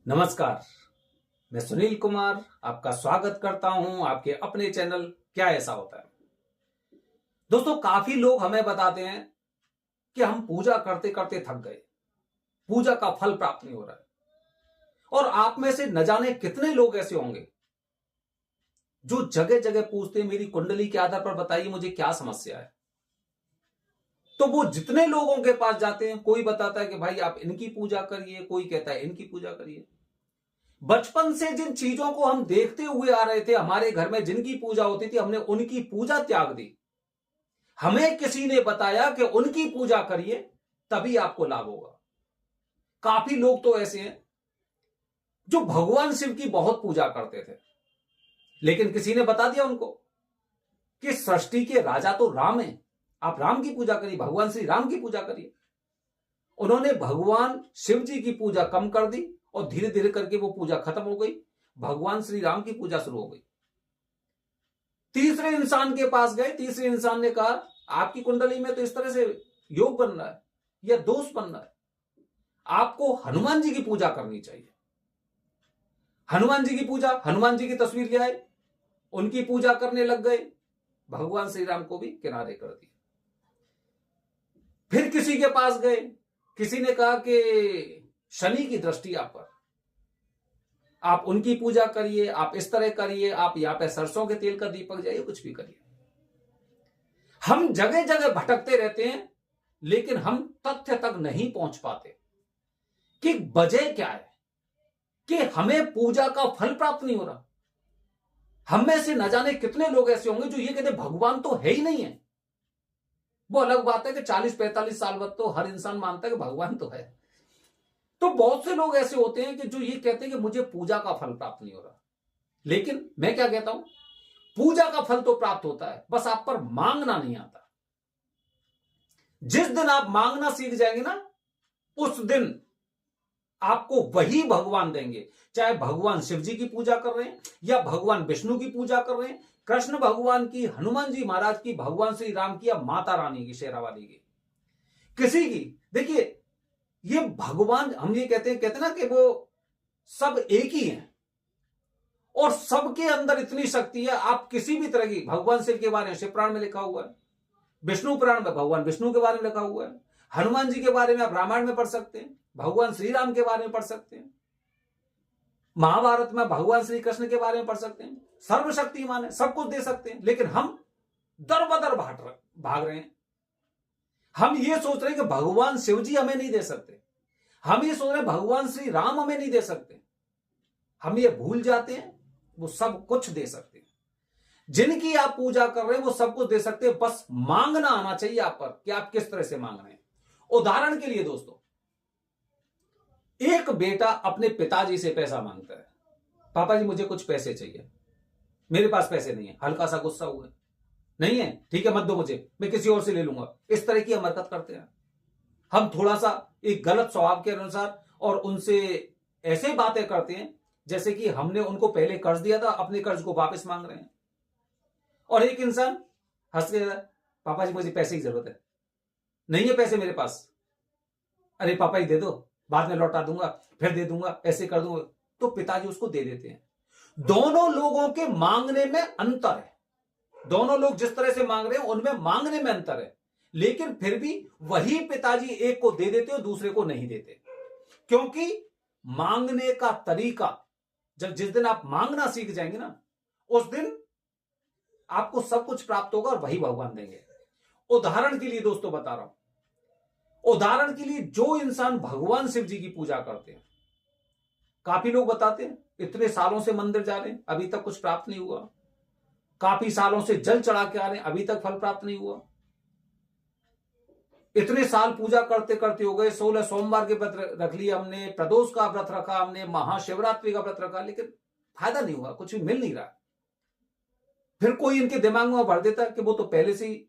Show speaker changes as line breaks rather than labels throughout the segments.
नमस्कार। मैं सुनील कुमार आपका स्वागत करता हूं आपके अपने चैनल क्या ऐसा होता है। दोस्तों, काफी लोग हमें बताते हैं कि हम पूजा करते करते थक गए, पूजा का फल प्राप्त नहीं हो रहा है। और आप में से न जाने कितने लोग ऐसे होंगे जो जगह जगह पूछते हैं मेरी कुंडली के आधार पर बताइए मुझे क्या समस्या है। तो वो जितने लोगों के पास जाते हैं, कोई बताता है कि भाई आप इनकी पूजा करिए, कोई कहता है इनकी पूजा करिए। बचपन से जिन चीजों को हम देखते हुए आ रहे थे, हमारे घर में जिनकी पूजा होती थी, हमने उनकी पूजा त्याग दी। हमें किसी ने बताया कि उनकी पूजा करिए तभी आपको लाभ होगा। काफी लोग तो ऐसे हैं जो भगवान शिव की बहुत पूजा करते थे, लेकिन किसी ने बता दिया उनको कि सृष्टि के राजा तो राम है, आप राम की पूजा करिए, भगवान श्री राम की पूजा करिए। उन्होंने भगवान शिव जी की पूजा कम कर दी और धीरे धीरे करके वो पूजा खत्म हो गई, भगवान श्री राम की पूजा शुरू हो गई। तीसरे इंसान के पास गए, तीसरे इंसान ने कहा आपकी कुंडली में तो इस तरह से योग बन रहा है या दोष बन रहा है, आपको हनुमान जी की पूजा करनी चाहिए। हनुमान जी की पूजा, हनुमान जी की तस्वीर ले आए, उनकी पूजा करने लग गए, भगवान श्री राम को भी किनारे कर दिया। फिर किसी के पास गए, किसी ने कहा कि शनि की दृष्टि आप पर, आप उनकी पूजा करिए, आप इस तरह करिए, आप यहां पे सरसों के तेल का दीपक जाइए, कुछ भी करिए। हम जगह जगह भटकते रहते हैं, लेकिन हम तथ्य तक नहीं पहुंच पाते कि वजह क्या है कि हमें पूजा का फल प्राप्त नहीं हो रहा। हम में से न जाने कितने लोग ऐसे होंगे जो ये कहते भगवान तो है ही नहीं है। वो अलग बात है कि 40-45 साल बाद तो हर इंसान मानता है कि भगवान तो है। तो बहुत से लोग ऐसे होते हैं कि जो ये कहते हैं कि मुझे पूजा का फल प्राप्त नहीं हो रहा। लेकिन मैं क्या कहता हूं, पूजा का फल तो प्राप्त होता है, बस आप पर मांगना नहीं आता। जिस दिन आप मांगना सीख जाएंगे ना, उस दिन आपको वही भगवान देंगे। चाहे भगवान शिव जी की पूजा कर रहे हैं या भगवान विष्णु की पूजा कर रहे हैं, कृष्ण भगवान की, हनुमान जी महाराज की, भगवान श्री राम की या माता रानी की, शेरावाली की, किसी की। देखिए, ये भगवान, हम ये कहते ना कि वो सब एक ही हैं और सबके अंदर इतनी शक्ति है। आप किसी भी तरह की, भगवान शिव के बारे में शिव पुराण में लिखा हुआ है, विष्णु पुराण में भगवान विष्णु के बारे में लिखा हुआ है, हनुमान जी के बारे में आप रामायण में पढ़ सकते हैं, भगवान श्री राम के बारे में पढ़ सकते हैं, महाभारत में भगवान श्री कृष्ण के बारे में पढ़ सकते हैं। सर्वशक्तिमान है, सब कुछ दे सकते हैं, लेकिन हम दर बदर भाग रहे हैं। हम ये सोच रहे हैं कि भगवान शिव जी हमें नहीं दे सकते, हम ये सोच रहे हैं भगवान श्री राम हमें नहीं दे सकते। हम ये भूल जाते हैं वो सब कुछ दे सकते हैं। जिनकी आप पूजा कर रहे हैं वो सब कुछ दे सकते हैं, बस मांगना आना चाहिए आप पर कि आप किस तरह से मांग रहे हैं। उदाहरण के लिए दोस्तों, एक बेटा अपने पिताजी से पैसा मांगता है, पापा जी मुझे कुछ पैसे चाहिए, मेरे पास पैसे नहीं है। हल्का सा गुस्सा हुआ, नहीं है, ठीक है मत दो मुझे, मैं किसी और से ले लूंगा। इस तरह की हम हरकत करते हैं। हम थोड़ा सा एक गलत स्वभाव के अनुसार और उनसे ऐसे बातें करते हैं जैसे कि हमने उनको पहले कर्ज दिया था, अपने कर्ज को वापस मांग रहे हैं। और एक इंसान हंस के, पापा जी मुझे पैसे की जरूरत है, नहीं है पैसे मेरे पास, अरे पापा जी दे दो, बाद में लौटा दूंगा, फिर दे दूंगा, ऐसे कर दूंगा। तो पिताजी उसको दे देते हैं। दोनों लोगों के मांगने में अंतर है, दोनों लोग जिस तरह से मांग रहे हैं उनमें मांगने में अंतर है, लेकिन फिर भी वही पिताजी एक को दे देते और दूसरे को नहीं देते। क्योंकि मांगने का तरीका, जब जिस दिन आप मांगना सीख जाएंगे ना, उस दिन आपको सब कुछ प्राप्त होगा और वही भगवान देंगे। उदाहरण के लिए दोस्तों बता रहा हूं, उदाहरण के लिए जो इंसान भगवान शिव जी की पूजा करते हैं, काफी लोग बताते हैं इतने सालों से मंदिर जा रहे हैं अभी तक कुछ प्राप्त नहीं हुआ, काफी सालों से जल चढ़ा के आ रहे हैं अभी तक फल प्राप्त नहीं हुआ, इतने साल पूजा करते करते हो गए, 16 सोमवार के व्रत रख लिया हमने, प्रदोष का व्रत रखा हमने, महाशिवरात्रि का व्रत रखा, लेकिन फायदा नहीं हुआ, कुछ भी मिल नहीं रहा। फिर कोई इनके दिमाग में भर देता है कि वो तो पहले से ही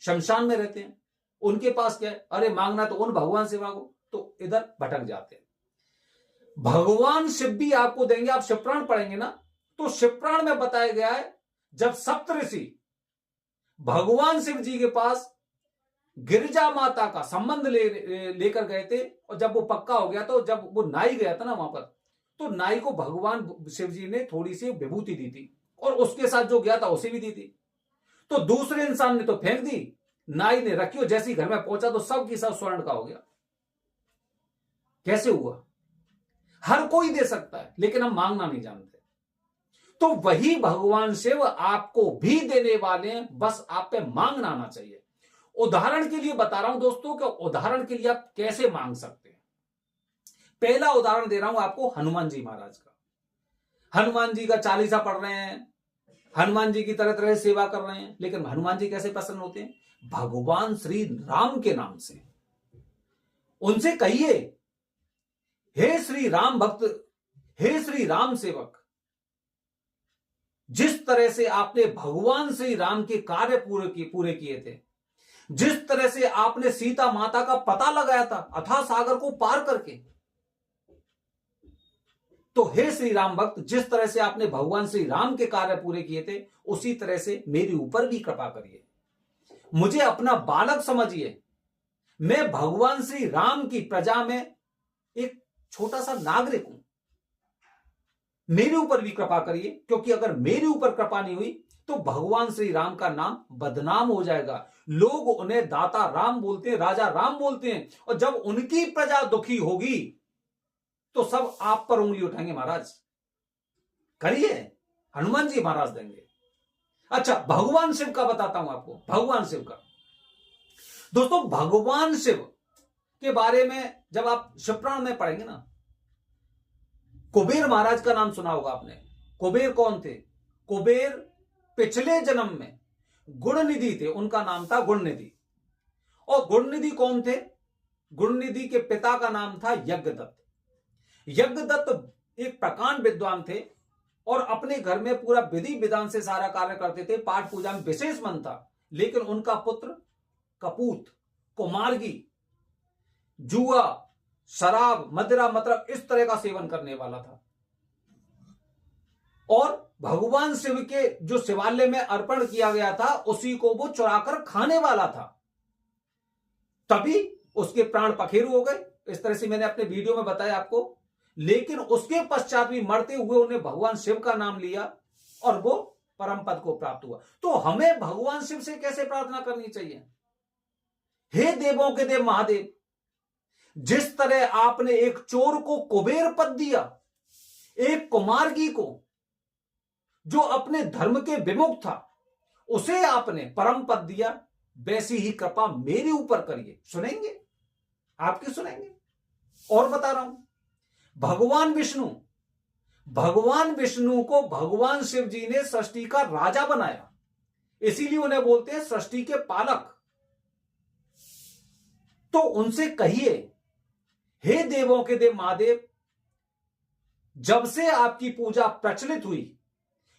शमशान में रहते हैं, उनके पास क्या है, अरे मांगना तो उन भगवान से मांगो, तो इधर भटक जाते हैं। भगवान शिव भी आपको देंगे। आप शिवपुराण पढ़ेंगे ना, तो शिवपुराण में बताया गया है जब सप्तऋषि भगवान शिव जी के पास गिरिजा माता का संबंध लेकर गए थे, और जब वो पक्का हो गया, तो जब वो नाई गया था ना वहां पर, तो नाई को भगवान शिव जी ने थोड़ी सी विभूति दी थी और उसके साथ जो गया था उसे भी दी थी। तो दूसरे इंसान ने तो फेंक दी, नाई ने रखी और जैसे ही घर में पहुंचा तो सब की सब स्वर्ण का हो गया। कैसे हुआ? हर कोई दे सकता है लेकिन हम मांगना नहीं जानते। तो वही भगवान शिव आपको भी देने वाले हैं, बस आप पे मांगना आना चाहिए। उदाहरण के लिए बता रहा हूं दोस्तों कि उदाहरण के लिए आप कैसे मांग सकते हैं। पहला उदाहरण दे रहा हूं आपको हनुमान जी महाराज का। हनुमान जी का चालीसा पढ़ रहे हैं, हनुमान जी की तरह तरह सेवा कर रहे हैं, लेकिन हनुमान जी कैसे प्रसन्न होते हैं? भगवान श्री राम के नाम से। उनसे कहिए, हे श्री राम भक्त, हे श्री राम सेवक, जिस तरह से आपने भगवान श्री राम के कार्य पूरे किए थे, जिस तरह से आपने सीता माता का पता लगाया था अथाह सागर को पार करके, तो हे श्री राम भक्त, जिस तरह से आपने भगवान श्री राम के कार्य पूरे किए थे, उसी तरह से मेरे ऊपर भी कृपा करिए। मुझे अपना बालक समझिए। मैं भगवान श्री राम की प्रजा में एक छोटा सा नागरिक हूं। मेरे ऊपर भी कृपा करिए, क्योंकि अगर मेरे ऊपर कृपा नहीं हुई तो भगवान श्री राम का नाम बदनाम हो जाएगा। लोग उन्हें दाता राम बोलते हैं, राजा राम बोलते हैं, और जब उनकी प्रजा दुखी होगी तो सब आप पर उंगली उठाएंगे। महाराज करिए, हनुमान जी महाराज देंगे। अच्छा, भगवान शिव का बताता हूं आपको। भगवान शिव का दोस्तों, भगवान शिव के बारे में जब आप शिवपुराण में पढ़ेंगे ना, कुबेर महाराज का नाम सुना होगा आपने। कुबेर कौन थे? कुबेर पिछले जन्म में गुणनिधि थे, उनका नाम था गुणनिधि। और गुणनिधि कौन थे? गुणनिधि के पिता का नाम था यज्ञदत्त। यज्ञदत्त एक प्रकांड विद्वान थे और अपने घर में पूरा विधि विधान से सारा कार्य करते थे, पाठ पूजा में विशेष मन था। लेकिन उनका पुत्र कपूत, कुमार्गी, जुआ, शराब, मदिरा, मतलब इस तरह का सेवन करने वाला था और भगवान शिव के जो शिवालय में अर्पण किया गया था उसी को वो चुराकर खाने वाला था। तभी उसके प्राण पखेरु हो गए। इस तरह से मैंने अपने वीडियो में बताया आपको। लेकिन उसके पश्चात भी मरते हुए उन्हें भगवान शिव का नाम लिया और वो परम पद को प्राप्त हुआ। तो हमें भगवान शिव से कैसे प्रार्थना करनी चाहिए? हे देवों के देव महादेव, जिस तरह आपने एक चोर को कुबेर पद दिया, एक कुमार्गी को जो अपने धर्म के विमुख था उसे आपने परम पद दिया, वैसी ही कृपा मेरे ऊपर करिए। सुनेंगे? आपके सुनेंगे। और बता रहा हूं, भगवान विष्णु को भगवान शिव जी ने सृष्टि का राजा बनाया, इसीलिए उन्हें बोलते हैं सृष्टि के पालक। तो उनसे कहिए, हे देवों के देव महादेव, जब से आपकी पूजा प्रचलित हुई,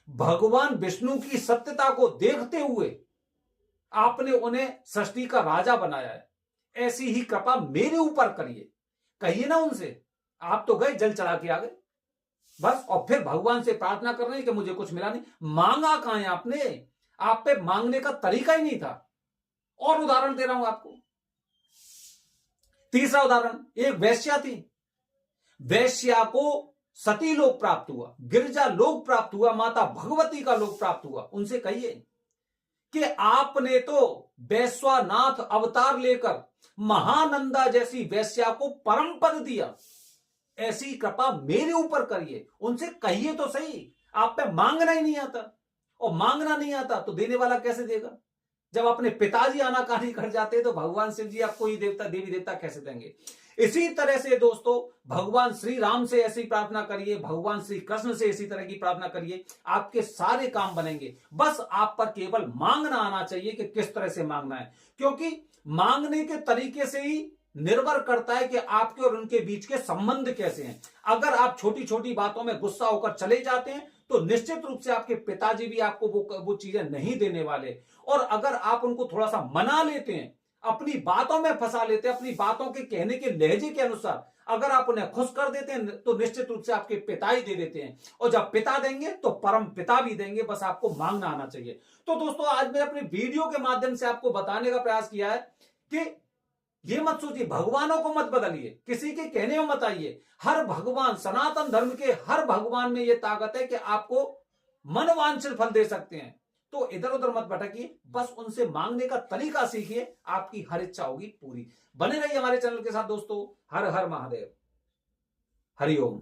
भगवान विष्णु की सत्यता को देखते हुए आपने उन्हें सृष्टि का राजा बनाया है, ऐसी ही कृपा मेरे ऊपर करिए। कहिए ना उनसे। आप तो गए जल चढ़ा के आ गए बस, और फिर भगवान से प्रार्थना कर रहे हैं कि मुझे कुछ मिला नहीं। मांगा कहां है आपने? आप पे मांगने का तरीका ही नहीं था। और उदाहरण दे रहा हूं आपको। तीसरा उदाहरण, एक वेश्या थी। वेश्या को सती लोक प्राप्त हुआ, गिरजा लोक प्राप्त हुआ, माता भगवती का लोक प्राप्त हुआ। उनसे कहिए कि आपने तो वैश्वानाथ अवतार लेकर महानंदा जैसी वेश्या को परम पद दिया, ऐसी कृपा मेरे ऊपर करिए। उनसे कहिए तो सही। आप पे मांगना ही नहीं आता, और मांगना नहीं आता तो देने वाला कैसे देगा? जब अपने पिताजी आनाकानी कर जाते तो भगवान शिव जी आपको ही देवता देवी देवता कैसे देंगे? इसी तरह से दोस्तों, भगवान श्री राम से ऐसी प्रार्थना करिए, भगवान श्री कृष्ण से इसी तरह की प्रार्थना करिए, आपके सारे काम बनेंगे। बस आप पर केवल मांगना आना चाहिए कि किस तरह से मांगना है, क्योंकि मांगने के तरीके से ही निर्भर करता है कि आपके और उनके बीच के संबंध कैसे हैं। अगर आप छोटी छोटी बातों में गुस्सा होकर चले जाते हैं तो निश्चित रूप से आपके पिताजी भी आपको वो चीजें नहीं देने वाले। और अगर आप उनको थोड़ा सा मना लेते हैं, अपनी बातों में फंसा लेते हैं, अपनी बातों के कहने के लहजे के अनुसार अगर आप उन्हें खुश कर देते हैं तो निश्चित रूप से आपके पिता ही दे देते हैं। और जब पिता देंगे तो परम पिता भी देंगे। बस आपको मांगना आना चाहिए। तो दोस्तों, आज मैं अपने वीडियो के माध्यम से आपको बताने का प्रयास किया है कि ये मत सोचिए, भगवानों को मत बदलिए, किसी के कहने में मत आइए। हर भगवान, सनातन धर्म के हर भगवान में ये ताकत है कि आपको मनवांछित फल दे सकते हैं। तो इधर उधर मत भटकिए, बस उनसे मांगने का तरीका सीखिए, आपकी हर इच्छा होगी पूरी। बने रहिए हमारे चैनल के साथ दोस्तों। हर हर महादेव, हरिओम।